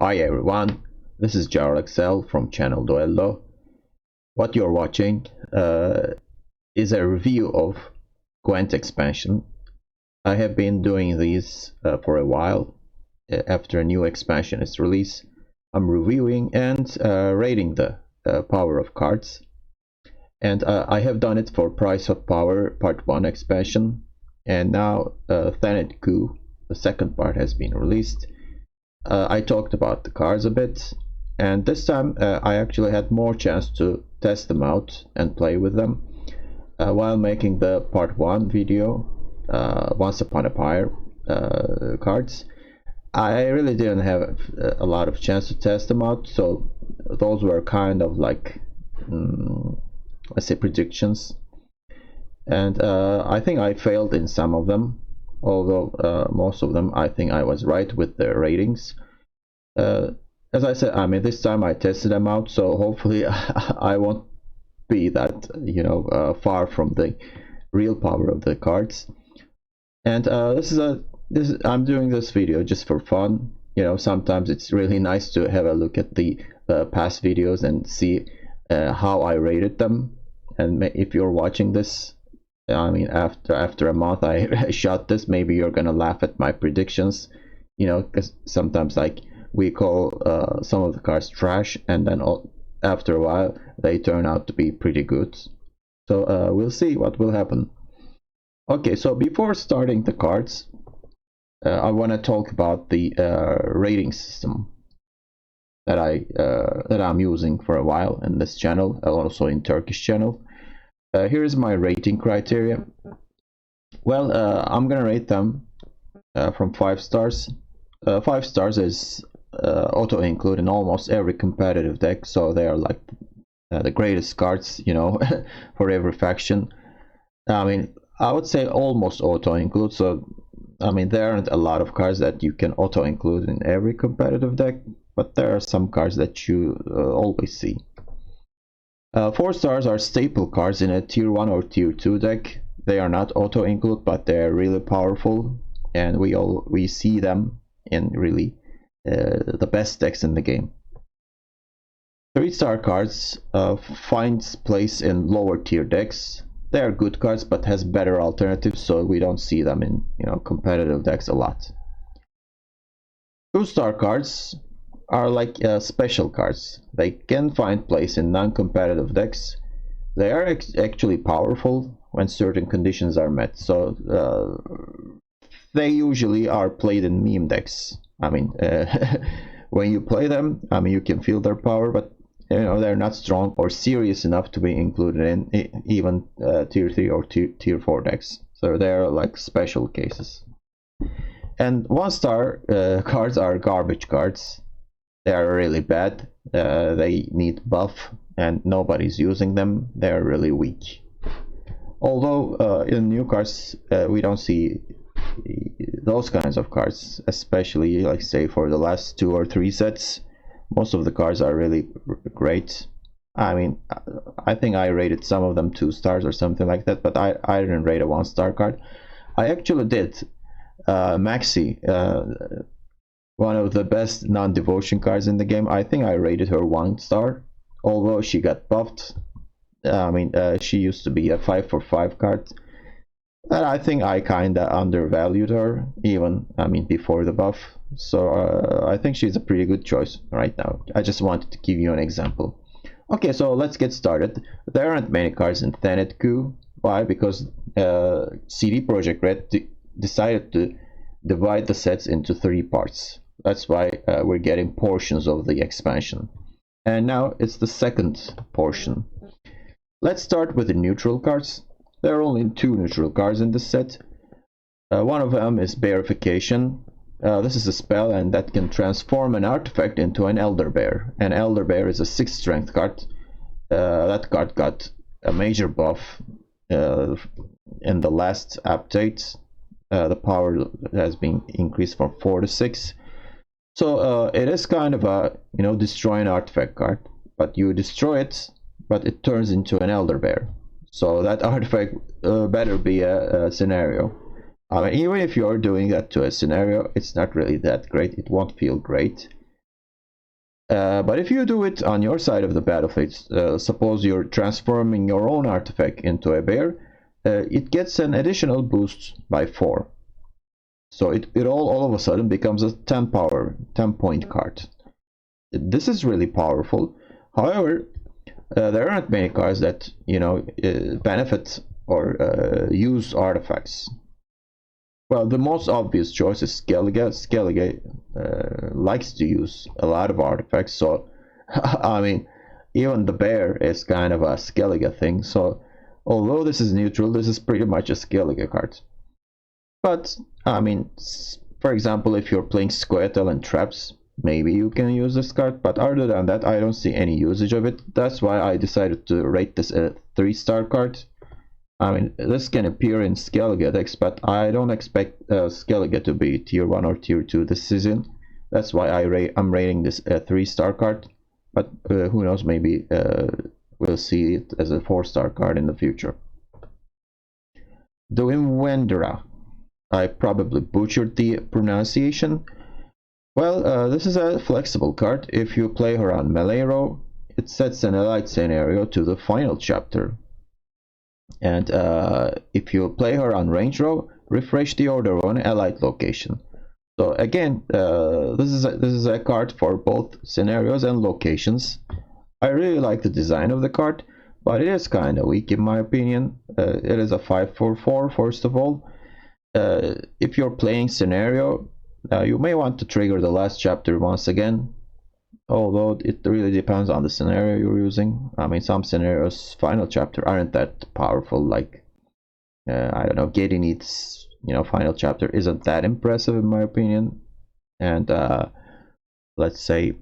Hi everyone, this is JarXL from channel Duello. What you're watching is a review of Gwent expansion. I have been doing these for a while. After a new expansion is released, I'm reviewing and rating the power of cards. And I have done it for Price of Power Part 1 expansion, and now Thanedd Coup, the second part, has been released. I talked about the cards a bit, and this time I actually had more chance to test them out and play with them while making the part 1 video, Once Upon a Power cards. I really didn't have a lot of chance to test them out, so those were kind of like, let's say, predictions, and I think I failed in some of them, although most of them I think I was right with the ratings. As I said, I mean, this time I tested them out, so hopefully I won't be that, far from the real power of the cards. And I'm doing this video just for fun. Sometimes it's really nice to have a look at the past videos and see how I rated them. And if you're watching this, I mean, after a month I shot this, maybe you're gonna laugh at my predictions, because sometimes, like, we call some of the cards trash, and then after a while they turn out to be pretty good. So we'll see what will happen. Okay, so before starting the cards, I want to talk about the rating system that I'm using for a while in this channel, also in Turkish channel. Here is my rating criteria. Well, I'm gonna rate them from 5 stars. 5 stars is auto include in almost every competitive deck, so they are like the greatest cards, for every faction. I mean, I would say almost auto include, so I mean, there aren't a lot of cards that you can auto include in every competitive deck, but there are some cards that you always see. 4 stars are staple cards in a tier 1 or tier 2 deck. They are not auto include, but they're really powerful, and we see them in really the best decks in the game. 3-star cards finds place in lower tier decks. They are good cards, but has better alternatives, so we don't see them in competitive decks a lot. 2-star cards are like special cards. They can find place in non-competitive decks. They are actually powerful when certain conditions are met, so they usually are played in meme decks. I mean, when you play them, I mean, you can feel their power, but they're not strong or serious enough to be included in even tier 3 or tier 4 decks, so they're like special cases. And 1-star cards are garbage cards. They are really bad. They need buff, and nobody's using them. They're really weak. Although in new cards we don't see those kinds of cards, especially, like, say, for the last 2 or 3 sets. Most of the cards are really great. I mean, I think I rated some of them 2 stars or something like that, but I didn't rate a 1-star card. I actually did. Maxi, one of the best non-devotion cards in the game, I think I rated her 1 star, although she got buffed. I mean, she used to be a 5/5 card, and I think I kinda undervalued her, even, I mean, before the buff. So I think she's a pretty good choice right now. I just wanted to give you an example. Okay, so let's get started. There aren't many cards in Thanedd Coup. Why? Because CD Projekt Red decided to divide the sets into 3 parts. That's why we're getting portions of the expansion. And now it's the second portion. Let's start with the neutral cards. There are only 2 neutral cards in this set. One of them is Bearification. This is a spell, and that can transform an artifact into an Elder Bear. An Elder Bear is a 6 strength card. That card got a major buff in the last update. The power has been increased from 4 to 6. So it is kind of a destroy an artifact card, but you destroy it, but it turns into an Elder Bear. So that artifact better be a scenario. I mean, even if you're doing that to a scenario, it's not really that great. It won't feel great. But if you do it on your side of the battlefield, suppose you're transforming your own artifact into a bear, it gets an additional boost by 4. So it all of a sudden becomes a 10 point card. This is really powerful. However, there aren't many cards that benefit or use artifacts. Well, the most obvious choice is Skellig. Skellig likes to use a lot of artifacts, so I mean, even the bear is kind of a Skellig thing. So, although this is neutral, this is pretty much a Skellig card. But I mean, for example, if you're playing Squirtle and traps, maybe you can use this card. But other than that, I don't see any usage of it. That's why I decided to rate this a 3-star card. I mean, this can appear in Skellig decks, but I don't expect Skellig to be tier 1 or tier 2 this season. That's why I'm rating this a 3-star card. But who knows, maybe we'll see it as a 4-star card in the future. Doimwendra. I probably butchered the pronunciation. Well, this is a flexible card. If you play her on melee row, it sets an allied scenario to the final chapter. And if you play her on range row, refresh the order on allied location. So again, this is a card for both scenarios and locations. I really like the design of the card, but it is kind of weak in my opinion. It is a 5/4/4 first of all. If you're playing scenario, you may want to trigger the last chapter once again, although it really depends on the scenario you're using. I mean, some scenarios final chapter aren't that powerful, like I don't know, Gedinit's final chapter isn't that impressive in my opinion. And let's say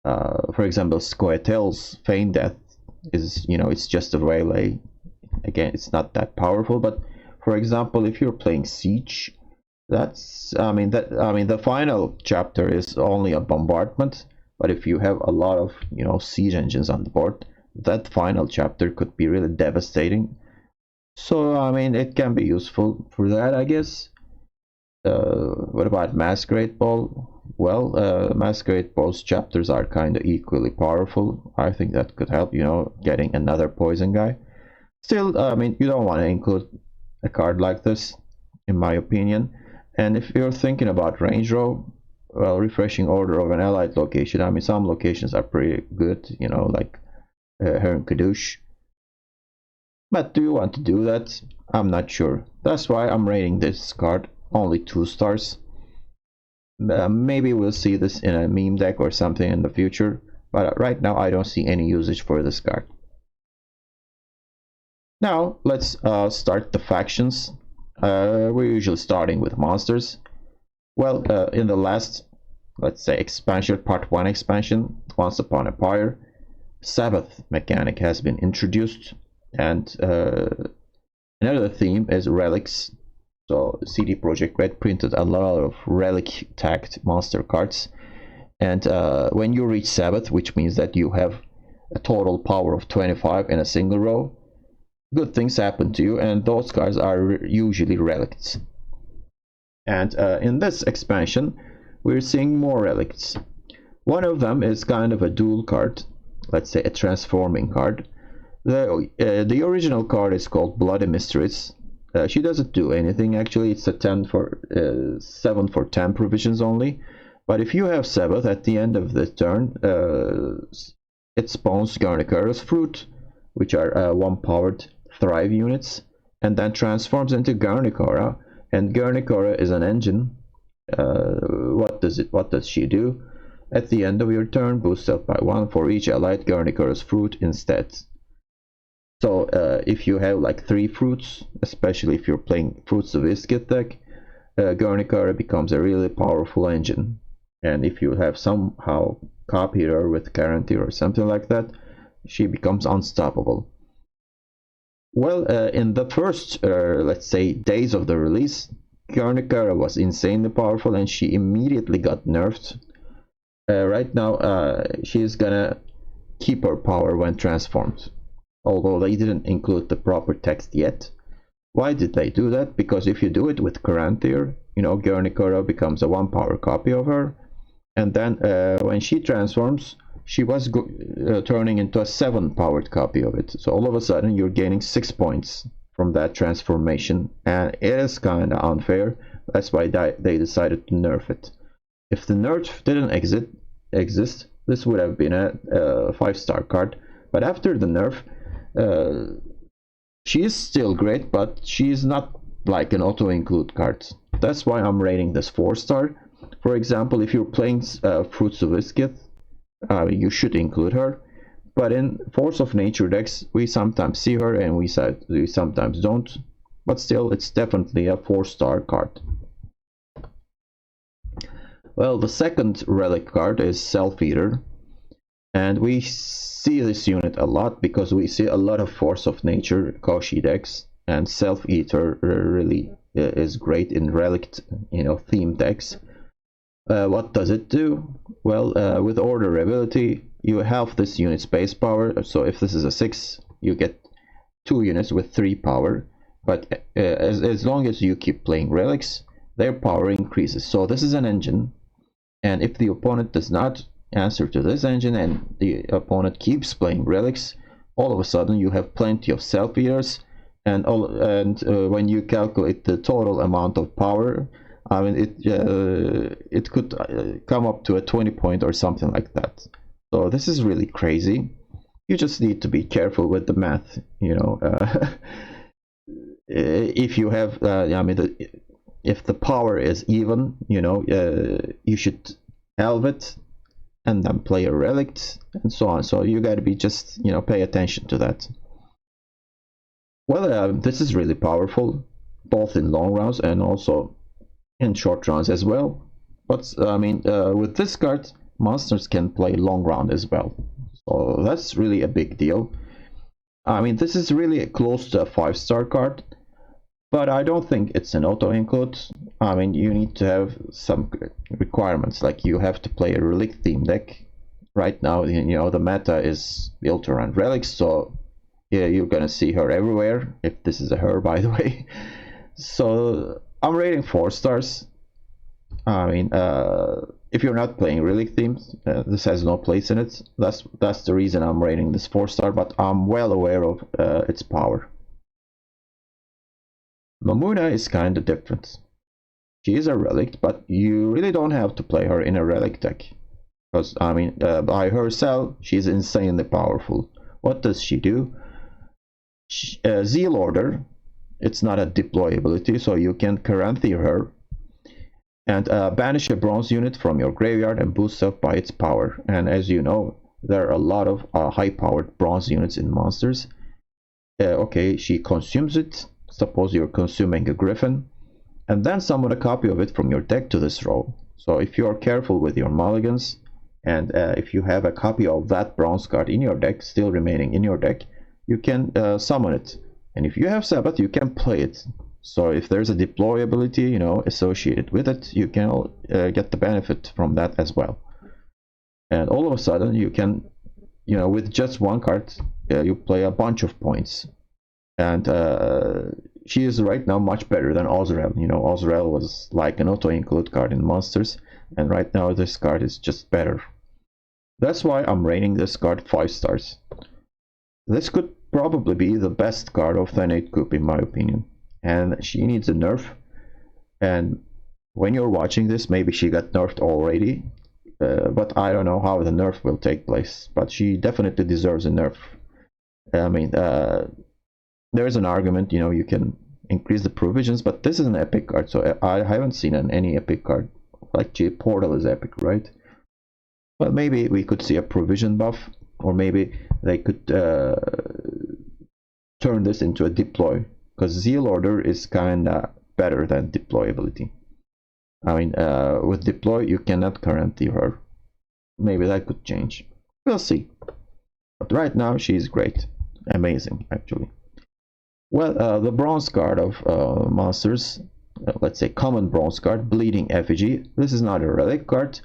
for example, Squirtle's Feign Death is, it's just a waylay. Again, it's not that powerful. But for example, if you're playing Siege, the final chapter is only a bombardment. But if you have a lot of siege engines on the board, that final chapter could be really devastating. So I mean, it can be useful for that, I guess. What about Masquerade Ball? Well, Masquerade Ball's chapters are kind of equally powerful. I think that could help, getting another poison guy. Still, I mean, you don't want to include a card like this, in my opinion. And if you're thinking about range row, well, refreshing order of an allied location. I mean, some locations are pretty good, like Hermit. But do you want to do that? I'm not sure. That's why I'm rating this card only 2 stars. Maybe we'll see this in a meme deck or something in the future, but right now I don't see any usage for this card. Now let's start the factions. We're usually starting with monsters. Well, in the last, let's say, expansion, part 1 expansion, Once Upon a Pyre, Sabbath mechanic has been introduced, and another theme is relics. So CD Projekt Red printed a lot of relic tagged monster cards, and when you reach Sabbath, which means that you have a total power of 25 in a single row, good things happen to you, and those cards are usually relics. And in this expansion, we're seeing more relics. One of them is kind of a dual card, let's say a transforming card. The original card is called Bloody Mysteries. She doesn't do anything actually. It's a 7 for 10 provisions only. But if you have Sabbath at the end of the turn, it spawns Garnicara's Fruit, which are 1-powered Thrive units, and then transforms into Garnicara. And Garnicara is an engine. What does she do? At the end of your turn, boost up by 1 for each allied Garnicara's Fruit instead. So if you have like 3 fruits, especially if you're playing Fruits of Iskith deck, Garnicara becomes a really powerful engine. And if you have somehow copied her with Guarantee or something like that, she becomes unstoppable. Well, in the first, let's say, days of the release, Garnicara was insanely powerful and she immediately got nerfed. Right now, she's gonna keep her power when transformed, although they didn't include the proper text yet. Why did they do that? Because if you do it with Caranthir, Garnicara becomes a 1-power copy of her, And then when she transforms, she was turning into a 7 powered copy of it. So all of a sudden you're gaining 6 points from that transformation, and it is kind of unfair. That's why they decided to nerf it. If the nerf didn't exist, this would have been a 5-star card. But after the nerf, she is still great, but she is not like an auto-include card. That's why I'm rating this 4-star. For example, if you're playing Fruits of Iskith, you should include her. But in Force of Nature decks, we sometimes see her and we sometimes don't. But still, it's definitely a 4-star card. Well, the second relic card is Self-Eater. And we see this unit a lot because we see a lot of Force of Nature Koshi decks. And Self-Eater really is great in relic, theme decks. What does it do? Well, with Order ability, you have this unit's base power. So if this is a 6, you get 2 units with 3 power. But as long as you keep playing relics, their power increases. So this is an engine. And if the opponent does not answer to this engine and the opponent keeps playing relics, all of a sudden you have plenty of Self-Eaters. And when you calculate the total amount of power, I mean, it could come up to a 20 point or something like that. So this is really crazy. You just need to be careful with the math, if you have, if the power is even, you should halve it and then play a relic and so on. So you got to be just, pay attention to that. Well, this is really powerful, both in long rounds and also in short rounds as well. But with this card, monsters can play long round as well. So that's really a big deal. This is really close to a 5-star card, but I don't think it's an auto-include. You need to have some requirements, like you have to play a relic theme deck. Right now, the meta is built around relics, so yeah, you're gonna see her everywhere, if this is a her, by the way. So I'm rating 4 stars. If you're not playing relic themes, this has no place in it. That's the reason I'm rating this 4-star, but I'm well aware of its power. Mamuna is kind of different. She is a relic, but you really don't have to play her in a relic deck. Because, by herself, she's insanely powerful. What does she do? Zeal Order, it's not a deployability, so you can Caranthir her and banish a bronze unit from your graveyard and boost up by its power. And as you know, there are a lot of high-powered bronze units in monsters. Okay, she consumes it. Suppose you're consuming a Griffin, and then summon a copy of it from your deck to this row. So if you're careful with your mulligans, and if you have a copy of that bronze card in your deck, still remaining in your deck, you can summon it. And if you have Sabbath, you can play it. So if there's a deployability, associated with it, you can get the benefit from that as well. And all of a sudden, you can, with just one card, you play a bunch of points. And she is right now much better than Ozrel. Ozrel was like an auto-include card in monsters, and right now this card is just better. That's why I'm rating this card 5 stars. This could probably be the best card of Thanedd Coup in my opinion, and she needs a nerf. And when you're watching this, maybe she got nerfed already, but I don't know how the nerf will take place, but she definitely deserves a nerf. There's an argument, you can increase the provisions, but this is an epic card, so I haven't seen any epic card. Like Portal is epic, right? But maybe we could see a provision buff, or maybe they could turn this into a deploy, because Zeal Order is kinda better than deployability. With deploy, you cannot guarantee her. Maybe that could change. We'll see. But right now, she's great. Amazing, actually. Well, the bronze card of monsters, let's say common bronze card, Bleeding Effigy. This is not a relic card.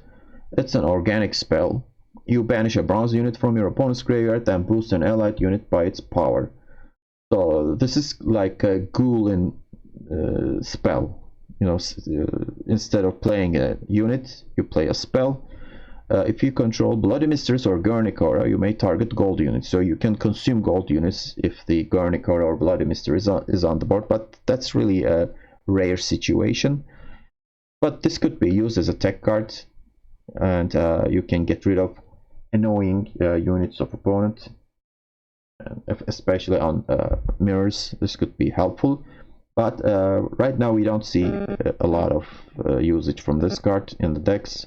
It's an organic spell. You banish a bronze unit from your opponent's graveyard and boost an allied unit by its power. So this is like a ghoul in spell. Instead of playing a unit, you play a spell. if you control Bloody Mistress or Gurnik Aura, you may target gold units. So you can consume gold units if the Gurnik Aura or Bloody Mistress is on the board, but that's really a rare situation. But this could be used as a tech card, and you can get rid of annoying units of opponent, especially on mirrors. This could be helpful. But right now we don't see a lot of usage from this card in the decks.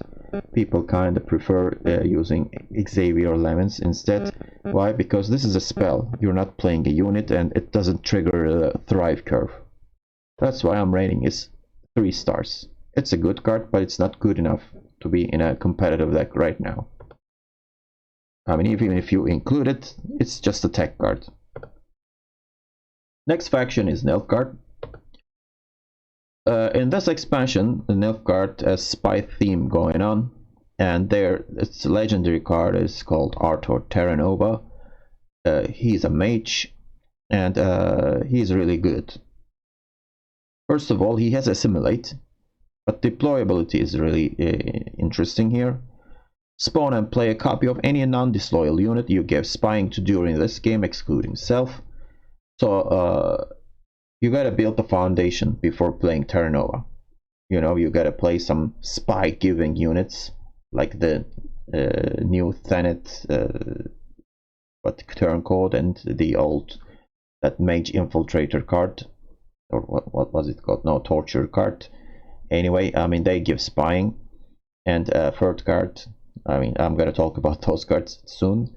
People kind of prefer using Xavier Lemons instead. Why? Because this is a spell. You're not playing a unit and it doesn't trigger a Thrive curve. That's why I'm rating it 3 stars. It's a good card, but it's not good enough to be in a competitive deck right now. I mean, even if you include it, it's just a tech card. Next faction is Nilfgaard. In this expansion, the Nilfgaard has spy theme going on, and its legendary card is called Arthur Terranova. He's a mage, and he's really good. First of all, he has Assimilate, but deployability is really interesting here. Spawn and play a copy of any non-disloyal unit you gave spying to during this game, excluding self. So you gotta build the foundation before playing Terranova. You know, you gotta play some spy giving units like the new Thanedd Turncoat and the old that Mage Infiltrator card, or what was it called? No, Torture card. Anyway, I mean, they give spying. And third card, I mean, I'm gonna talk about those cards soon.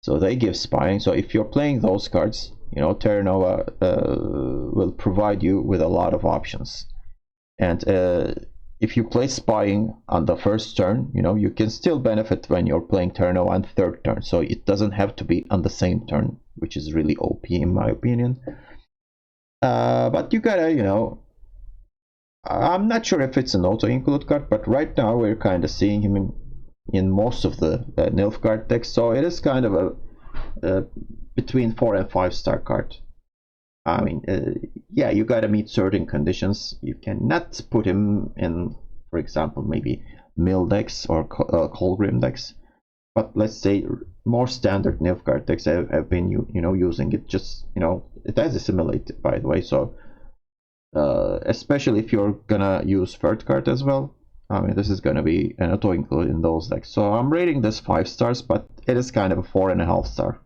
So they give spying. So if you're playing those cards, you know, Terranova will provide you with a lot of options. And if you play spying on the first turn, you know, you can still benefit when you're playing Terranova on third turn. So it doesn't have to be on the same turn, which is really OP in my opinion. But you gotta, you know, I'm not sure if it's an auto-include card, but right now we're kind of seeing him in most of the Nilfgaard decks. So it is kind of a between 4 and 5 star card. I mean, yeah, you gotta meet certain conditions. You cannot put him in, for example, maybe mill decks or Colgrim decks. But let's say more standard Nilfgaard decks have been, you know, using it. Just, you know, it has Assimilate, by the way. So especially if you're gonna use third card as well. I mean, this is gonna be an auto include in those decks. So I'm rating this 5 stars, but it is kind of a 4.5 star.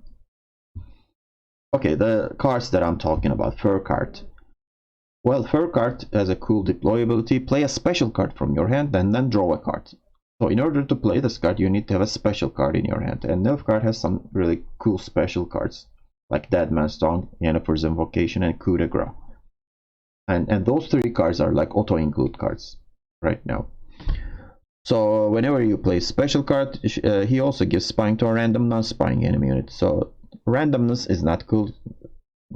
Okay, the cards that I'm talking about. Fur card. Well, Fur card has a cool deployability. Play a special card from your hand and then draw a card. So in order to play this card, you need to have a special card in your hand. And Nilfgaard has some really cool special cards, like Dead Man's Tongue, Yennefer's Invocation, and Coup de Grace. And those 3 cards are like auto-include cards right now. So whenever you play special card, he also gives spying to a random non-spying enemy unit. So randomness is not cool.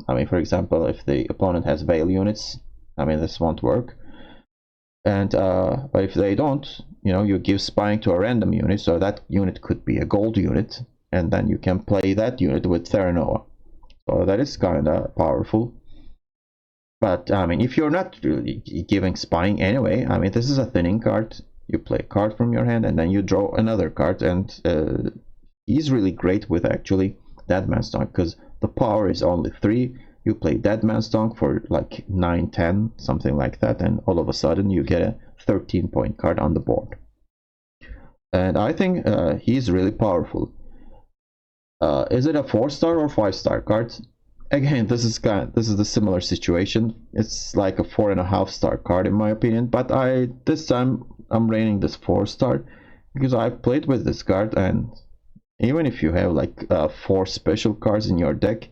I mean, for example, if the opponent has Veil units, I mean, this won't work. And but if they don't, you know, you give spying to a random unit, so that unit could be a gold unit, and then you can play that unit with Terranova. So that is kind of powerful. But I mean, if you're not really giving spying anyway, I mean, this is a thinning card. You play a card from your hand and then you draw another card, and he's really great with actually Dead Man's Tongue, because the power is only 3. You play Dead Man's Tongue for like 9, 10, something like that, and all of a sudden you get a 13-point card on the board. And I think he's really powerful. Is it a 4-star or 5-star card? Again, this is the similar situation. It's like a 4.5-star card in my opinion, but this time I'm rating this 4-star because I've played with this card, and even if you have like 4 special cards in your deck,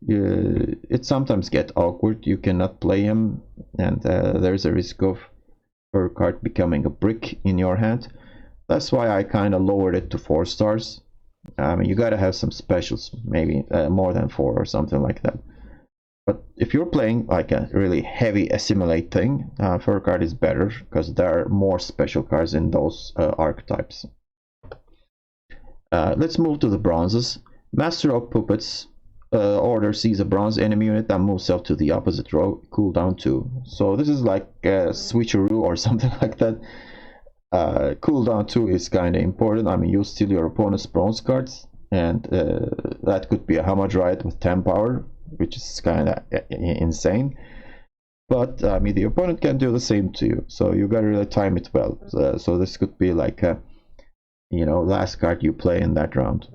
it sometimes gets awkward. You cannot play him, and there's a risk of her card becoming a brick in your hand. That's why I kind of lowered it to 4 stars. I mean, you gotta have some specials, maybe more than 4 or something like that. But if you're playing like a really heavy assimilate thing, Fur card is better because there are more special cards in those archetypes. Let's move to the bronzes. Master of Puppets order sees a bronze enemy unit and moves up to the opposite row, cooldown 2. So this is like a switcheroo or something like that. Cooldown 2 is kind of important. I mean, you steal your opponent's bronze cards, and that could be a Hamadryad with 10 power, which is kind of insane. But I mean, the opponent can do the same to you, so you gotta really time it well. So this could be like a, last card you play in that round.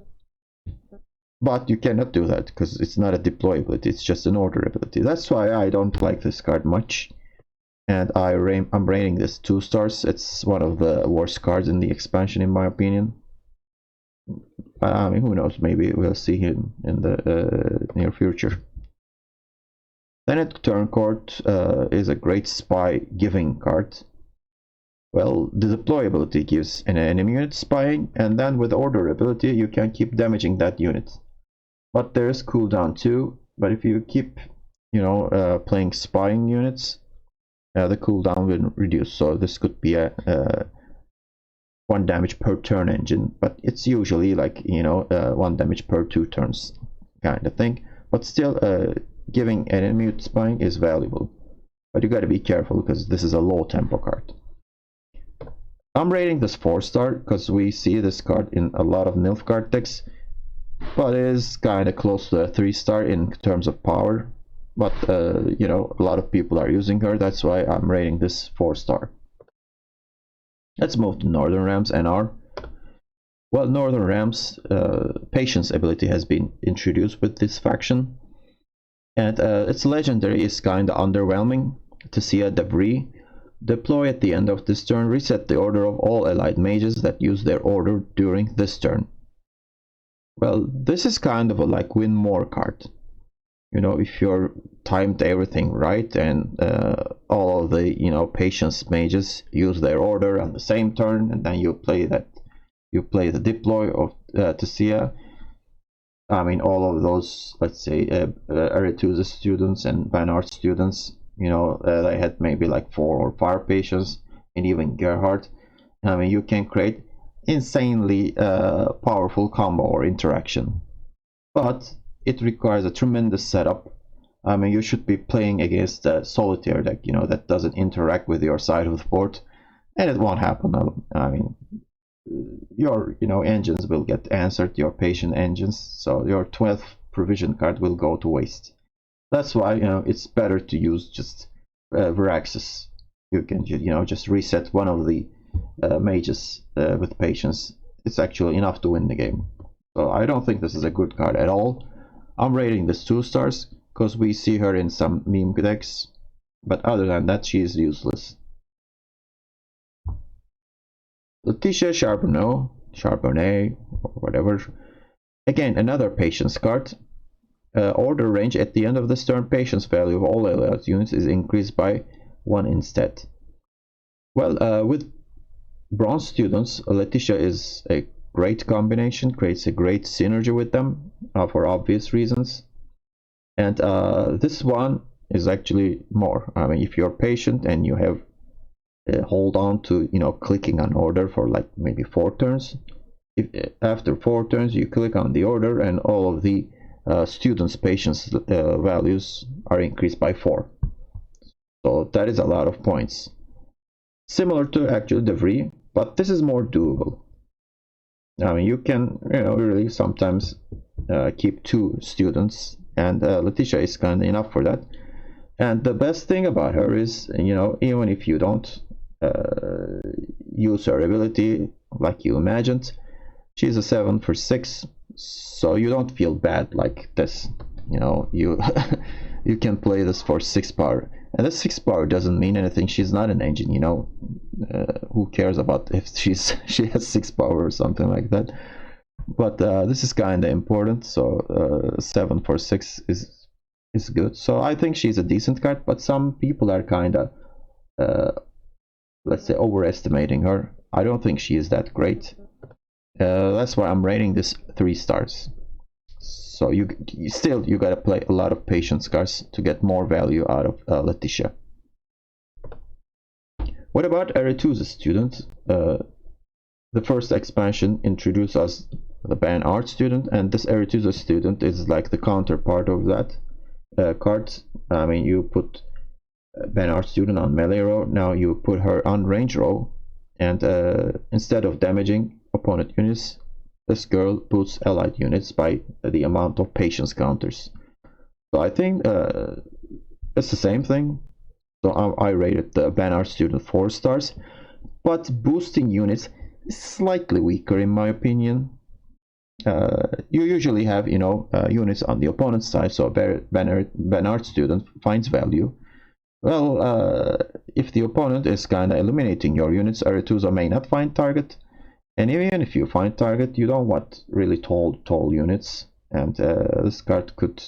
But you cannot do that because it's not a deployability, it's just an order ability. That's why I don't like this card much. And I'm rating this 2 stars. It's one of the worst cards in the expansion, in my opinion. I mean, who knows? Maybe we'll see him in the near future. Thanedd Coup is a great spy giving card. Well, the deployability gives an enemy unit spying, and then with order ability you can keep damaging that unit. But there is cooldown too. But if you keep, playing spying units, the cooldown will reduce. So this could be a 1 damage per turn engine, but it's usually like 1 damage per 2 turns kind of thing. But still, giving enemy spying is valuable, but you got to be careful because this is a low tempo card. I'm rating this 4-star because we see this card in a lot of Nilfgaard decks, but it is kind of close to a 3-star in terms of power. But a lot of people are using her, that's why I'm rating this 4-star. Let's move to Northern Realms NR. Well, Northern Realms Patience ability has been introduced with this faction, and its legendary is kinda underwhelming. To see a debris, deploy at the end of this turn, reset the order of all allied mages that use their order during this turn. Well, this is kind of a like win more card. If you're timed everything right and all of the patience mages use their order on the same turn, and then you play the deploy of Tessia. I mean, all of those, let's say, Aretusa students and Banart students, they had maybe like 4 or 5 patients, and even Gerhard. I mean, you can create insanely powerful combo or interaction, but it requires a tremendous setup. I mean, you should be playing against a solitaire deck, that doesn't interact with your side of the board, and it won't happen. I mean, your engines will get answered, your patient engines, so your 12th provision card will go to waste. That's why it's better to use just Viraxis. You can just reset one of the mages with patience. It's actually enough to win the game. So I don't think this is a good card at all. I'm rating this 2 stars because we see her in some meme decks, but other than that, she is useless. Letitia Charbonnet, or whatever. Again, another patience card. Order range at the end of this turn, patience value of all allied units is increased by 1 instead. Well, with bronze students, Letitia is a great combination, creates a great synergy with them for obvious reasons. And this one is actually more. I mean, if you're patient and you have hold on to clicking on order for like maybe 4 turns, if after 4 turns you click on the order and all of the students' patience values are increased by 4. So that is a lot of points. Similar to actually Devry, but this is more doable. I mean, you can really sometimes keep 2 students, and Letitia is kind of enough for that. And the best thing about her is, even if you don't use her ability like you imagined, she's a 7 for 6, so you don't feel bad like this. You can play this for 6 power, and this 6 power doesn't mean anything. She's not an engine, who cares about if she has 6 power or something like that. But this is kind of important, so 7 for 6 is good. So I think she's a decent card, but some people are kind of let's say overestimating her. I don't think she is that great. That's why I'm rating this 3 stars. So you gotta play a lot of patience cards to get more value out of Letitia. What about Aretusa student? The first expansion introduced us the Ban Art student, and this Aretusa student is like the counterpart of that card. I mean, you put Ban Art student on melee row, now you put her on range row, and instead of damaging opponent units, this girl boosts allied units by the amount of patience counters. So I think it's the same thing. So I rated the Banner Student 4 stars, but boosting units is slightly weaker in my opinion. You usually have, units on the opponent's side, so Banner Student finds value. Well, if the opponent is kind of eliminating your units, Aretusa may not find target. And even if you find target, you don't want really tall units. And this card could,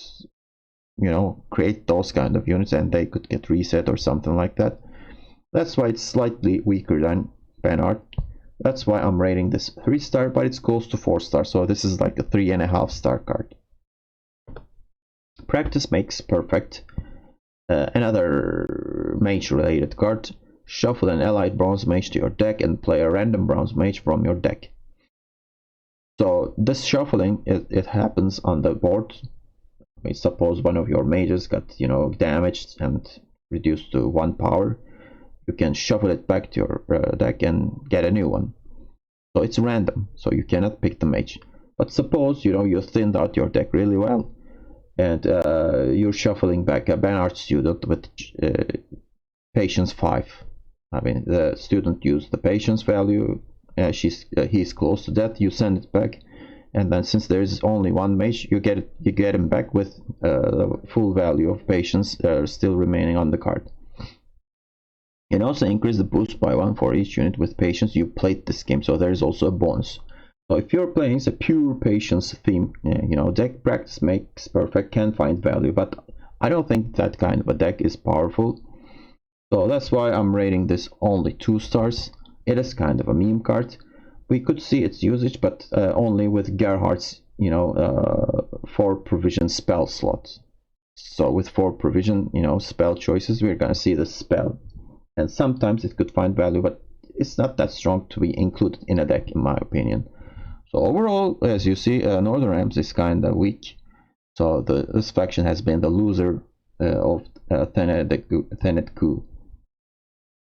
create those kind of units and they could get reset or something like that. That's why it's slightly weaker than Banner. That's why I'm rating this 3-star, but it's close to 4-star. So this is like a 3.5-star card. Practice makes perfect. Another mage related card. Shuffle an allied bronze mage to your deck and play a random bronze mage from your deck. So this shuffling, it happens on the board. I mean, suppose one of your mages got damaged and reduced to 1 power. You can shuffle it back to your deck and get a new one. So it's random, so you cannot pick the mage. But suppose you thinned out your deck really well, and you're shuffling back a Banner student with patience 5. I mean, the student used the patience value. He's close to death. You send it back, and then since there is only one mage, you get him back with the full value of patience still remaining on the card. You can also increase the boost by 1 for each unit with patience you played this game, so there is also a bonus. So if you're playing a pure patience theme, deck practice makes perfect, can find value, but I don't think that kind of a deck is powerful. So that's why I'm rating this only 2 stars. It is kind of a meme card. We could see its usage, but only with Gerhardt's, 4 provision spell slot. So with 4 provision, spell choices, we're gonna see the spell. And sometimes it could find value, but it's not that strong to be included in a deck, in my opinion. So overall, as you see, Northern Realms is kind of weak. So this faction has been the loser of Thanedd Coup.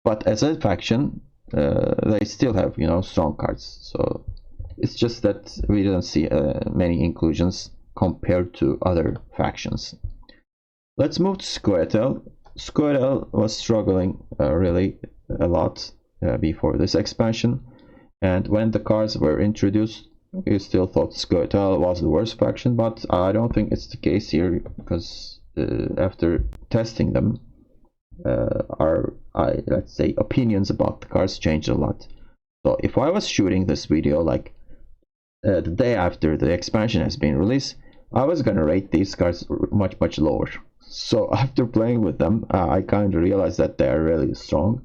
But as a faction, they still have, strong cards. So it's just that we didn't see many inclusions compared to other factions. Let's move to Squirtle. Squirtle was struggling really a lot before this expansion, and when the cards were introduced, we still thought Squirtle was the worst faction, but I don't think it's the case here, because after testing them, let's say, opinions about the cards changed a lot. So if I was shooting this video like the day after the expansion has been released, I was gonna rate these cards much lower. So after playing with them, I kind of realized that they are really strong,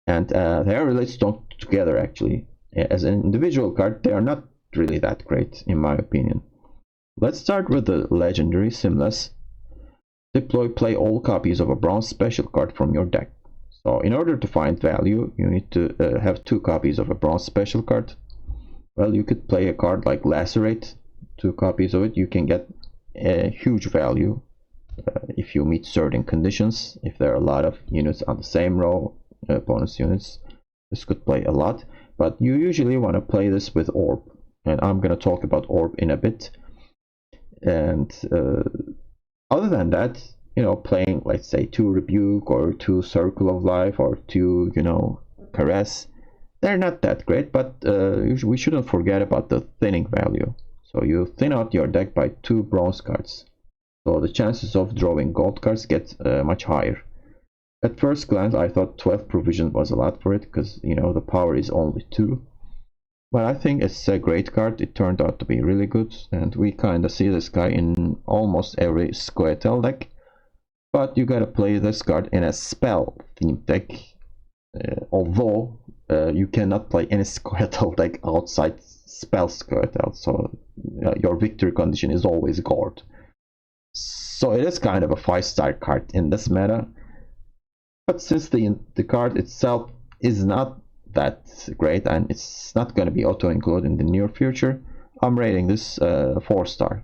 and they are really strong together actually. As an individual card, they are not really that great in my opinion. Let's start with the legendary Simless. Play all copies of a bronze special card from your deck. So in order to find value, you need to have 2 copies of a bronze special card. Well, you could play a card like Lacerate, 2 copies of it. You can get a huge value if you meet certain conditions. If there are a lot of units on the same row, opponent's units, this could play a lot. But you usually want to play this with Orb, and I'm going to talk about Orb in a bit. And other than that, playing, let's say, 2 Rebuke or 2 Circle of Life or 2, Caress, they're not that great, but we shouldn't forget about the thinning value. So you thin out your deck by 2 bronze cards. So the chances of drawing gold cards get much higher. At first glance, I thought 12 provision was a lot for it, because, the power is only 2. But I think it's a great card. It turned out to be really good, and we kind of see this guy in almost every Squirtle deck. But you gotta play this card in a spell themed deck, although you cannot play any Squirtle deck outside spell Squirtle, so your victory condition is always guard. So it is kind of a 5-star card in this meta. But since the card itself is not that great, and it's not going to be auto-included in the near future, I'm rating this 4-star.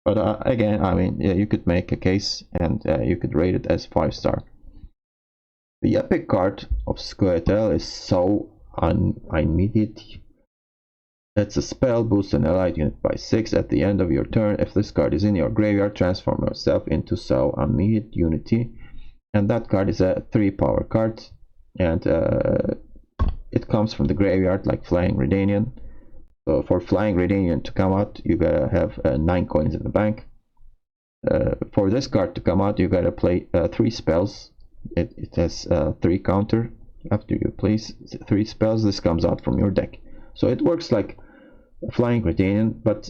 But again, I mean, you could make a case, and you could rate it as 5-star. The epic card of Squirtle is so immediate. It's a spell, boost an allied unit by 6 at the end of your turn. If this card is in your graveyard, transform yourself into so immediate unity. And that card is a 3 power card. And it comes from the graveyard like Flying Redanian. So for Flying Redanian to come out, you gotta have 9 coins in the bank. For this card to come out, you gotta play 3 spells. It has 3 counter. After you place 3 spells, this comes out from your deck. So it works like Flying Redanian, but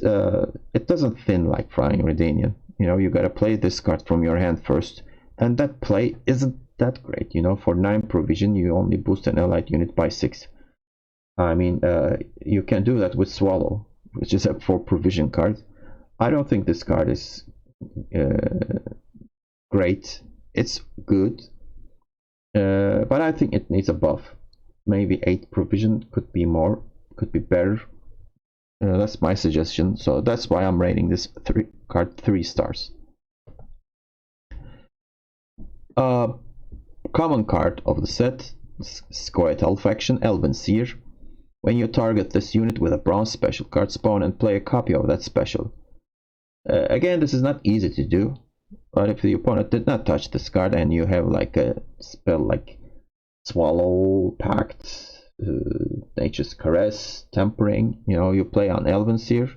it doesn't thin like Flying Redanian. You know, you gotta play this card from your hand first, and that play isn't that great. You know, for 9 provision, you only boost an allied unit by 6. I mean, you can do that with Swallow, which is a 4 provision card. I don't think this card is great. It's good, but I think it needs a buff. Maybe 8 provision, could be more, could be better. That's my suggestion. So that's why I'm rating this card 3 stars. Common card of the set, Squirtle faction, Elven Seer. When you target this unit with a bronze special card, spawn and play a copy of that special. Again, this is not easy to do, but if the opponent did not touch this card and you have like a spell like Swallow, Pact, Nature's Caress, Tempering, you know, you play on Elven Seer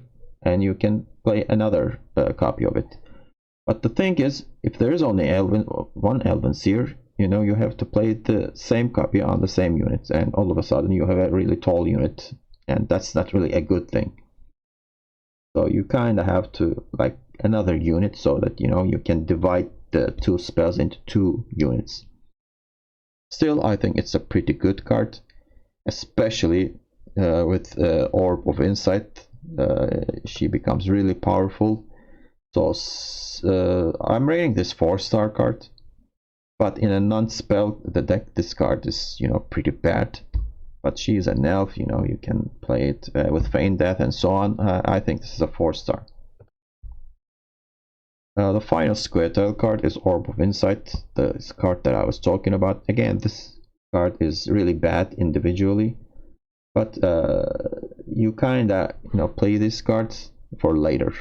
and you can play another copy of it. But the thing is, if there is only one Elven Seer, you know, you have to play the same copy on the same unit, and all of a sudden you have a really tall unit, and that's not really a good thing. So you kind of have to like another unit so that, you know, you can divide the 2 spells into 2 units. Still, I think it's a pretty good card, especially with Orb of Insight. She becomes really powerful. So I'm rating this 4-star card. But in a non-spell the deck, this card is, you know, pretty bad. But she is an elf, you know, you can play it with Feign Death and so on. I think this is a 4-star. The final Squirtle card is Orb of Insight, the card that I was talking about. Again, this card is really bad individually, but you kinda, you know, play these cards for later.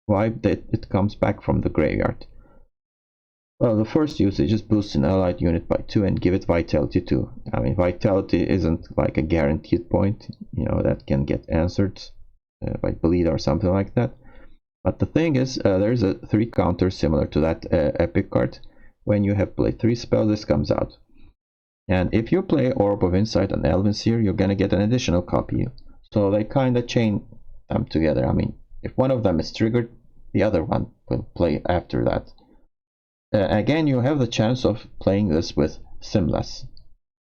Why? It comes back from the graveyard. Well, the first usage is boost an allied unit by 2 and give it Vitality 2. I mean, Vitality isn't like a guaranteed point, you know, that can get answered by Bleed or something like that. But the thing is, there's a 3 counter similar to that epic card. When you have played 3 spells, this comes out. And if you play Orb of Insight and Elven Seer, you're gonna get an additional copy. So they kinda chain them together. I mean, if one of them is triggered, the other one will play after that. Again, you have the chance of playing this with Simlas.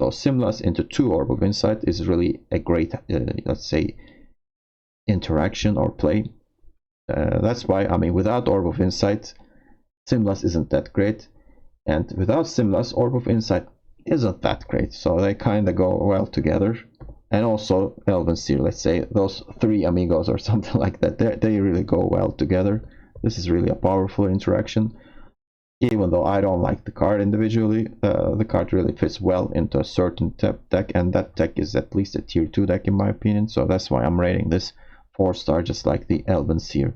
So Simlas into 2 Orb of Insight is really a great, let's say, interaction or play. That's why, I mean, without Orb of Insight, Simlas isn't that great. And without Simlas, Orb of Insight isn't that great. So they kind of go well together. And also Elven Seer, let's say, those 3 amigos or something like that, they really go well together. This is really a powerful interaction. Even though I don't like the card individually, the card really fits well into a certain deck, and that deck is at least a tier 2 deck in my opinion, so that's why I'm rating this 4-star, just like the Elven Seer.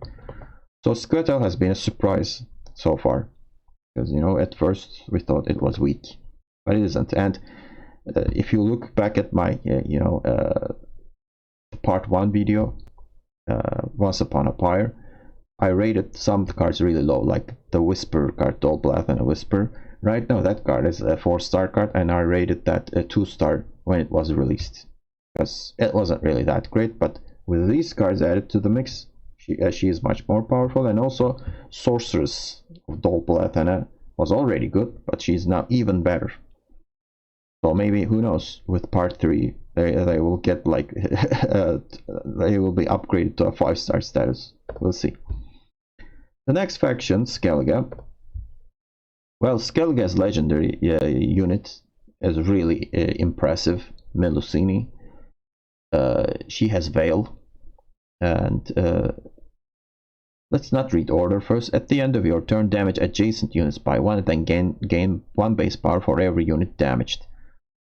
So Squirtle has been a surprise so far, because, you know, at first we thought it was weak, but it isn't. And if you look back at my, you know, part 1 video, Once Upon a Pyre, I rated some cards really low, like the Whisper card, Dolblath and a Whisper. Right now that card is a 4-star card, and I rated that a 2-star when it was released, because it wasn't really that great. But with these cards added to the mix, she is much more powerful. And also Sorceress of Dolblath was already good, but she's now even better. So maybe, who knows, with part 3 they will get like they will be upgraded to a 5-star status. We'll see. The next faction, Skellig. Well, Skellig's legendary unit is really impressive. Melusine. She has Veil, and let's not read order first. At the end of your turn, damage adjacent units by 1 and then gain 1 base power for every unit damaged.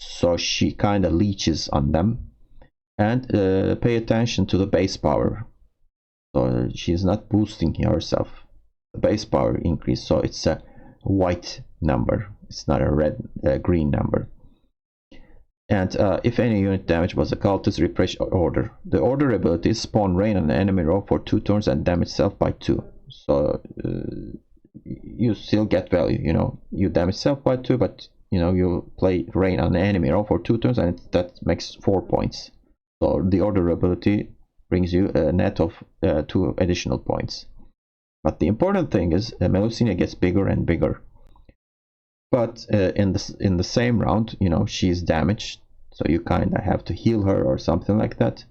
So she kind of leeches on them. And pay attention to the base power. So she's not boosting herself. The base power increase, so it's a white number. It's not a red, green number. And if any unit damage was a cultist, refresh order. The order ability is spawn rain on the enemy row for 2 turns and damage self by 2. So you still get value. You know, you damage self by 2, but you know you play rain on the enemy row for 2 turns, and that makes 4 points. So the order ability brings you a net of 2 additional points. But the important thing is Melusina gets bigger and bigger. But in the same round, you know, she's damaged, so you kind of have to heal her or something like that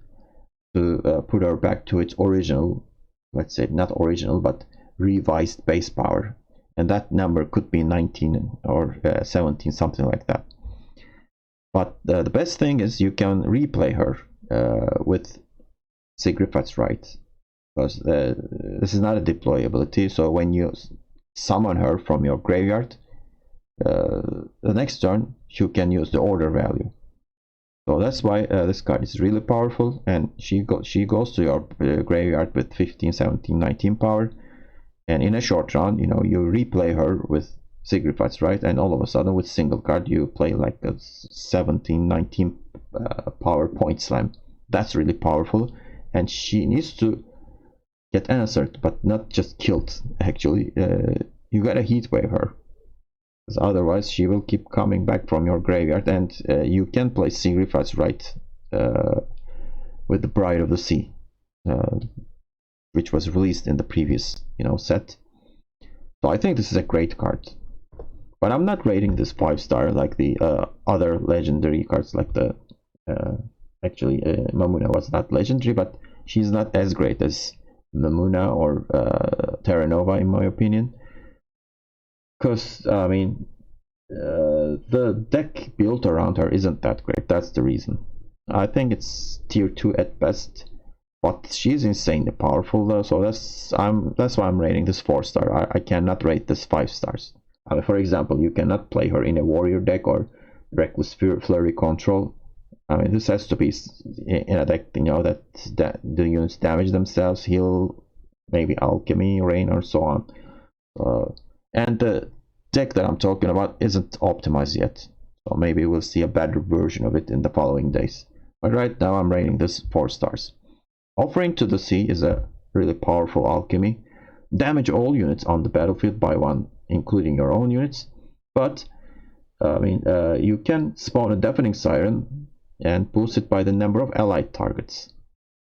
to put her back to its original, let's say not original, but revised base power. And that number could be 19 or 17, something like that. But the best thing is you can replay her with Sigrifat's Right, because this is not a deployability. So when you summon her from your graveyard, the next turn you can use the order value. So that's why this card is really powerful, and she goes to your graveyard with 15, 17, 19 power, and in a short round, you know, you replay her with Sigrifat's Right, and all of a sudden with single card you play like a 17, 19 power point slam. That's really powerful, and she needs to get answered, but not just killed. Actually, you gotta heat wave her, because otherwise she will keep coming back from your graveyard, and you can play Sigrifat's Right with the Bride of the Sea, which was released in the previous, you know, set. So I think this is a great card, but I'm not rating this 5-star like the other legendary cards, like the actually Mamuna was not legendary, but she's not as great as Mamuna or Terra Nova in my opinion. Because, I mean, the deck built around her isn't that great. That's the reason. I think it's tier 2 at best, but she's insanely powerful though. So that's why I'm rating this 4-star. I cannot rate this 5 stars. I mean, for example, you cannot play her in a warrior deck or reckless flurry control. I mean, this has to be in a deck, you know, that the units damage themselves, heal, maybe alchemy, rain, or so on. And the deck that I'm talking about isn't optimized yet, so maybe we'll see a better version of it in the following days. But right now I'm rating this 4 stars. Offering to the Sea is a really powerful alchemy. Damage all units on the battlefield by 1, including your own units. But I mean, you can spawn a Deafening Siren and boost it by the number of allied targets.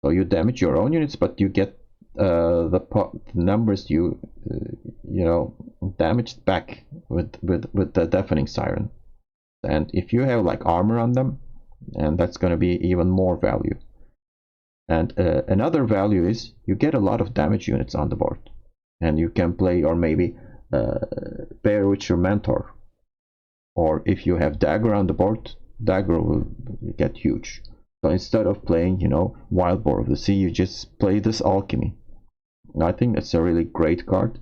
So you damage your own units, but you get the numbers you know, damaged back with the Deafening Siren. And if you have like armor on them, and that's going to be even more value. And another value is you get a lot of damage units on the board, and you can play, or maybe pair with your mentor, or if you have dagger on the board, dagger will get huge. So instead of playing, you know, Wild Boar of the Sea, you just play this alchemy. I think it's a really great card.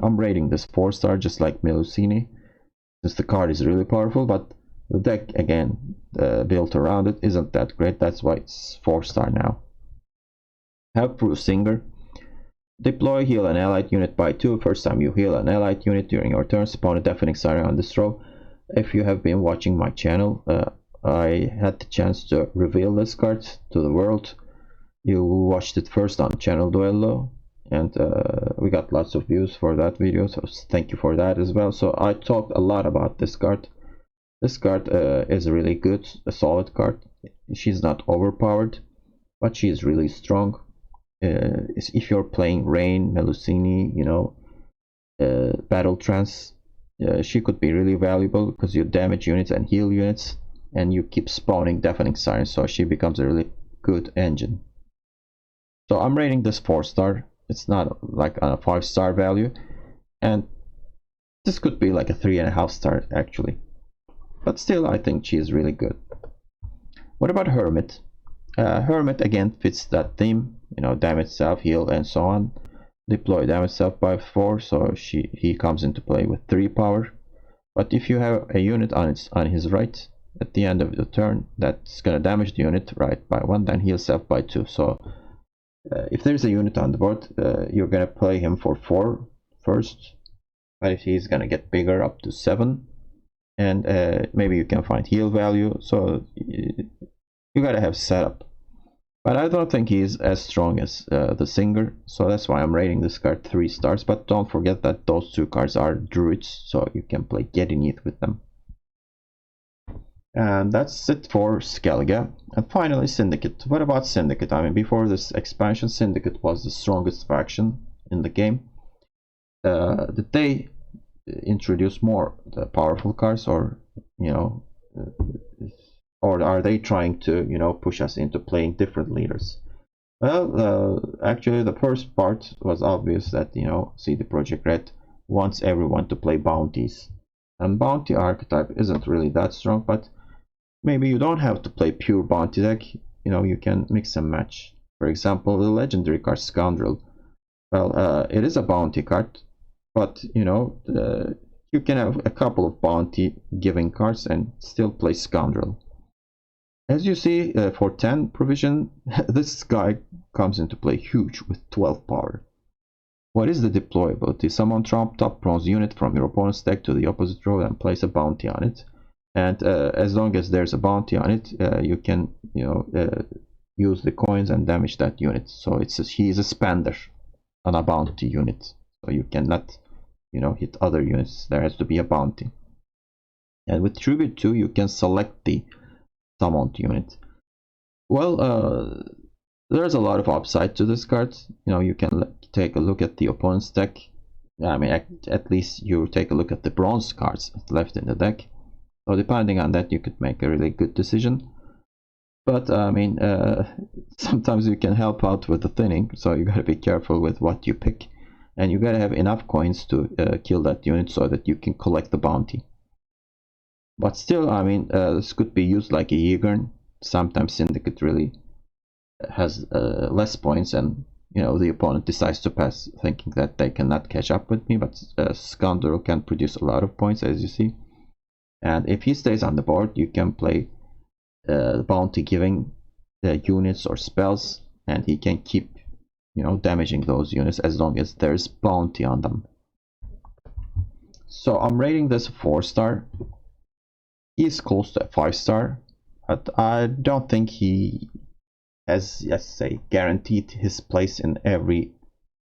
I'm rating this 4-star, just like Melusine, since the card is really powerful, but the deck, again, built around it isn't that great. That's why it's 4-star now. Helpful Singer. Deploy, heal an allied unit by 2. First time you heal an allied unit during your turn, spawn a Deafening Siren on this row. If you have been watching my channel, I had the chance to reveal this card to the world. You watched it first on Channel Duello, and we got lots of views for that video, so thank you for that as well. So I talked a lot about this card. This card is really good, a solid card. She's not overpowered, but she is really strong. If you're playing Rain, Melusine, you know, Battle Trance, she could be really valuable because you damage units and heal units, and you keep spawning Deafening Sirens, so she becomes a really good engine. So I'm rating this 4-star. It's not like a 5-star value, and this could be like a 3.5 star actually, but still I think she is really good. What about Hermit? Hermit again fits that theme, you know, damage, self, heal, and so on. deploy damage self by 4, so he comes into play with 3 power. But if you have a unit on his right at the end of the turn that's gonna damage the unit right by 1, then heal self by 2. So if there's a unit on the board, you're gonna play him for 4 first, but if he's gonna get bigger up to 7, and maybe you can find heal value, so you gotta have setup. But I don't think he's as strong as the Singer, so that's why I'm rating this card 3 stars. But don't forget that those 2 cards are druids, so you can play Gedinith with them. And that's it for Skellig. And finally Syndicate. What about Syndicate? I mean, before this expansion, Syndicate was the strongest faction in the game. Did they introduce more powerful cards, or or are they trying to push us into playing different leaders? Well, actually the first part was obvious that CD Projekt Red wants everyone to play bounties, and bounty archetype isn't really that strong, but maybe you don't have to play pure bounty deck. You can mix and match. For example, the legendary card Scoundrel. Well, it is a bounty card, but you can have a couple of bounty giving cards and still play Scoundrel. As you see, for 10 provision, this guy comes into play huge with 12 power. What is the deployability? Summon trump top bronze unit from your opponent's deck to the opposite row and place a bounty on it. And as long as there's a bounty on it, you can use the coins and damage that unit. So he is a spender on a bounty unit. So you cannot hit other units. There has to be a bounty. And with Tribute 2, you can select the summoned unit. Well, there's a lot of upside to this card. You can take a look at the opponent's deck. I mean, at least you take a look at the bronze cards left in the deck. So depending on that, you could make a really good decision. But I mean, sometimes you can help out with the thinning, so you gotta be careful with what you pick, and you gotta have enough coins to kill that unit so that you can collect the bounty. But still, I mean, this could be used like a Yigern. Sometimes Syndicate really has less points, and the opponent decides to pass, thinking that they cannot catch up with me. But Scoundrel can produce a lot of points, as you see. And if he stays on the board, you can play bounty giving units or spells, and he can keep damaging those units as long as there's bounty on them. So I'm rating this 4-star. He's close to a 5-star, but I don't think he has, let's say, guaranteed his place in every,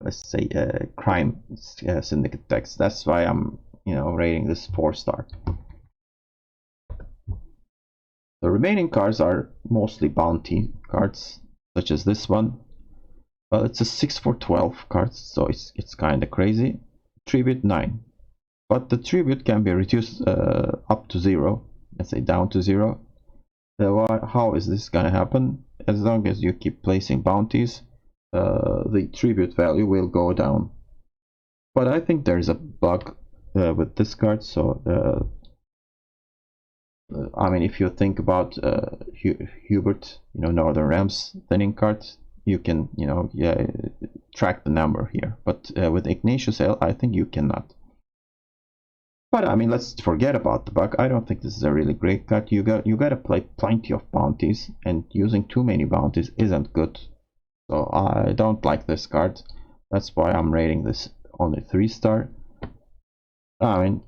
let's say, crime syndicate decks. That's why I'm rating this 4-star. The remaining cards are mostly bounty cards, such as this one. Well, it's a 6 for 12 cards, so it's kind of crazy. Tribute 9, but the tribute can be reduced up to 0. Let's say down to 0. How is this gonna happen? As long as you keep placing bounties, the tribute value will go down. But I think there's a bug with this card, so I mean, if you think about Hubert, Northern Realms thinning cards, you can track the number here. But with Ignatius L, I think you cannot. But I mean, let's forget about the bug. I don't think this is a really great card. You gotta play plenty of bounties, and using too many bounties isn't good. So I don't like this card. That's why I'm rating this only 3-star. I mean,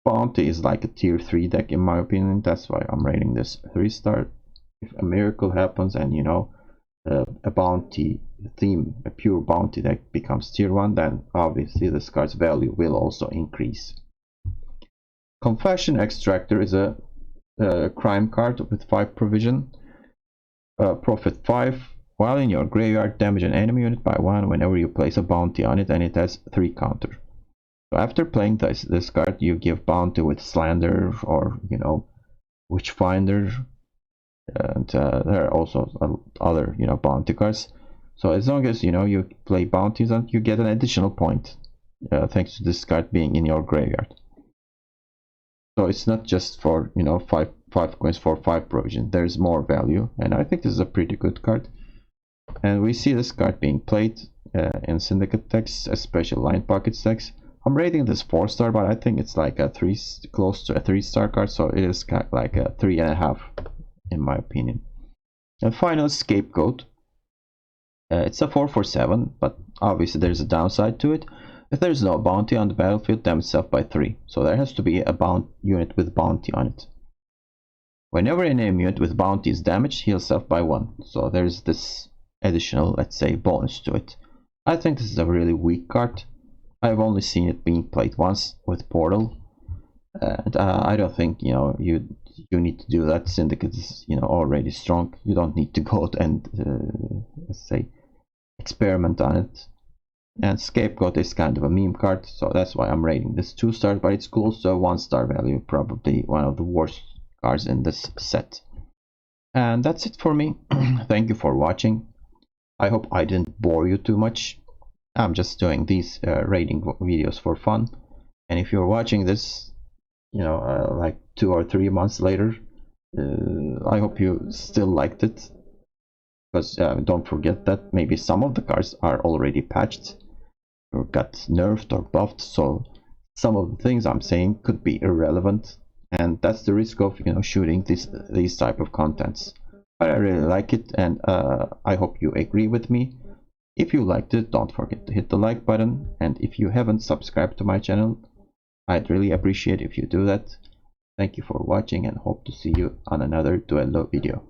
bounty is like a tier 3 deck in my opinion. That's why I'm rating this 3-star. If a miracle happens and a bounty theme, a pure bounty deck becomes tier 1, then obviously this card's value will also increase. Confession Extractor is a crime card with 5 provision. Profit 5. While in your graveyard, damage an enemy unit by 1 whenever you place a bounty on it, and it has 3 counter. So after playing this card, you give bounty with Slander or Witchfinder, and there are also other bounty cards. So as long as you play bounties, and you get an additional point thanks to this card being in your graveyard. So it's not just for 5 coins for 5 provision. There's more value, and I think this is a pretty good card. And we see this card being played in Syndicate decks, especially line pocket decks. I'm rating this 4-star, but I think it's like a close to a 3-star card, so it is kind of like a 3.5 in my opinion. And final, Scapegoat. It's a 4 for 7, but obviously there's a downside to it. If there's no bounty on the battlefield, damage itself by 3, so there has to be a unit with bounty on it. Whenever an enemy unit with bounty is damaged, heals self by 1, so there's this additional, let's say, bonus to it. I think this is a really weak card. I've only seen it being played once with Portal, and I don't think you need to do that. Syndicate is already strong. You don't need to go and let's say experiment on it. And Scapegoat is kind of a meme card, so that's why I'm rating this 2-star, but it's close to a 1-star value, probably one of the worst cards in this set. And that's it for me. Thank you for watching. I hope I didn't bore you too much. I'm just doing these rating videos for fun, and if you're watching this like 2 or 3 months later, I hope you still liked it, because don't forget that maybe some of the cards are already patched or got nerfed or buffed, so some of the things I'm saying could be irrelevant, and that's the risk of shooting these type of contents. But I really like it, and I hope you agree with me. If you liked it, don't forget to hit the like button, and if you haven't subscribed to my channel, I'd really appreciate if you do that. Thank you for watching, and hope to see you on another Duello video.